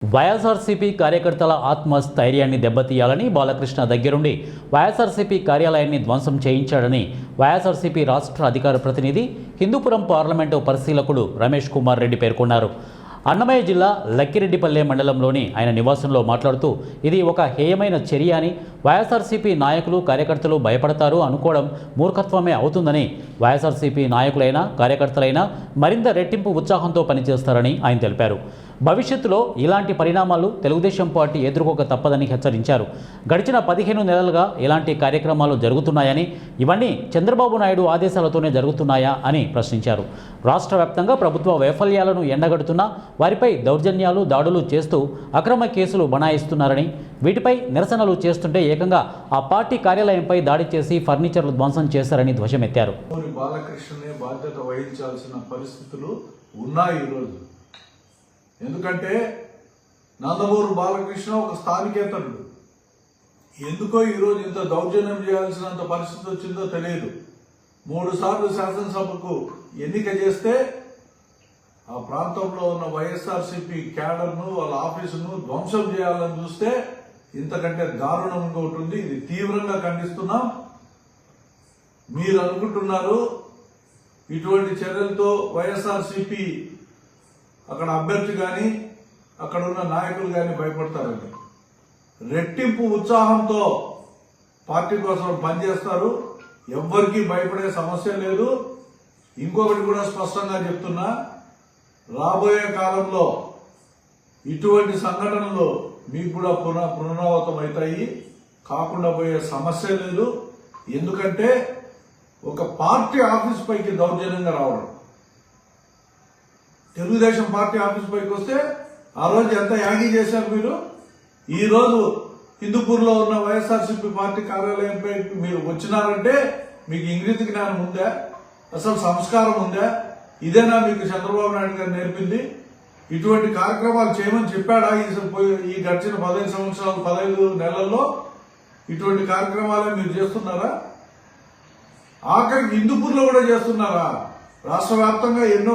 వైఎస్ఆర్సీపీ కార్యకర్తల ఆత్మస్థైర్యాన్ని దెబ్బతీయాలని బాలకృష్ణ దగ్గరుండి వైఎస్ఆర్సీపీ కార్యాలయాన్ని ధ్వంసం చేయించాడని వైఎస్ఆర్సీపీ రాష్ట్ర అధికార ప్రతినిధి హిందూపురం పార్లమెంటు పరిశీలకుడు రమేష్ కుమార్ రెడ్డి పేర్కొన్నారు. అన్నమయ్య జిల్లా లక్కిరెడ్డిపల్లె మండలంలోని ఆయన నివాసంలో మాట్లాడుతూ ఇది ఒక హేయమైన చర్య అని, వైఎస్ఆర్సీపీ నాయకులు కార్యకర్తలు భయపడతారు అనుకోవడం మూర్ఖత్వమే అవుతుందని, వైఎస్ఆర్సీపీ నాయకులైనా కార్యకర్తలైనా మరింత రెట్టింపు ఉత్సాహంతో పనిచేస్తారని ఆయన తెలిపారు. భవిష్యత్తులో ఇలాంటి పరిణామాలు తెలుగుదేశం పార్టీ ఎదుర్కోక తప్పదని హెచ్చరించారు. గడిచిన 15 నెలలుగా ఇలాంటి కార్యక్రమాలు జరుగుతున్నాయని, ఇవన్నీ చంద్రబాబు నాయుడు ఆదేశాలతోనే జరుగుతున్నాయా అని ప్రశ్నించారు. రాష్ట్ర వ్యాప్తంగా ప్రభుత్వ వైఫల్యాలను ఎండగడుతున్నా వారిపై దౌర్జన్యాలు, దాడులు చేస్తూ అక్రమ కేసులు బనాయిస్తున్నారని, వీటిపై నిరసనలు చేస్తుంటే ఏకంగా ఆ పార్టీ కార్యాలయంపై దాడి చేసి ఫర్నిచర్లు ధ్వంసం చేశారని ధ్వజమెత్తారు. బాలకృష్ణనే బాధ్యత వహించాల్సిన పరిస్థితులు ఉన్నాయి ఈరోజు. ఎందుకంటే నందమూరి బాలకృష్ణ ఒక స్థానికేతరుడు. ఎందుకో ఈరోజు ఇంత దౌర్జన్యం చేయాల్సినంత పరిస్థితి వచ్చిందో తెలియదు. 3 సార్లు శాసనసభకు ఎన్నిక చేస్తే ఆ ప్రాంతంలో ఉన్న వైఎస్ఆర్సీపీ క్యాడర్ను, వాళ్ళ ఆఫీసును ధ్వంసం చేయాలని చూస్తే ఇంతకంటే దారుణంగా ఉంటుంది. ఇది తీవ్రంగా ఖండిస్తున్నాం. మీరు అనుకుంటున్నారు ఇటువంటి చర్యలతో వైఎస్ఆర్సీపీ అక్కడ అభ్యర్థి కానీ అక్కడ ఉన్న నాయకులు కానీ భయపడతారండి. రెట్టింపు ఉత్సాహంతో పార్టీ కోసం పనిచేస్తారు. ఎవ్వరికీ భయపడే సమస్య లేదు. ఇంకొకటి కూడా స్పష్టంగా చెప్తున్నా, రాబోయే కాలంలో ఇటువంటి సంఘటనలు మీకు కూడా పునరావృతం అవుతాయి. కాకుండా పోయే సమస్య లేదు. ఎందుకంటే ఒక పార్టీ ఆఫీస్ పైకి దౌర్జన్యంగా రావడం, తెలుగుదేశం పార్టీ ఆఫీస్ పైకి వస్తే ఆ రోజు ఎంత యాగి చేశారు మీరు. ఈ రోజు హిందూపూర్లో ఉన్న వైఎస్ఆర్సీపీ పార్టీ కార్యాలయంపై మీరు వచ్చినారంటే మీకు ఇంగిత జ్ఞానం ఉందా? అసలు సంస్కారం ఉందా? ఇదేనా మీకు చంద్రబాబు నాయుడు గారు నేర్పింది? ఇటువంటి కార్యక్రమాలు చేయమని చెప్పాడా? ఈ గడిచిన 15 సంవత్సరాలు 15 నెలల్లో ఇటువంటి కార్యక్రమాలే మీరు చేస్తున్నారా? ఆఖరికి హిందూపూర్లో కూడా చేస్తున్నారా? రాష్ట్ర వ్యాప్తంగా ఎన్నో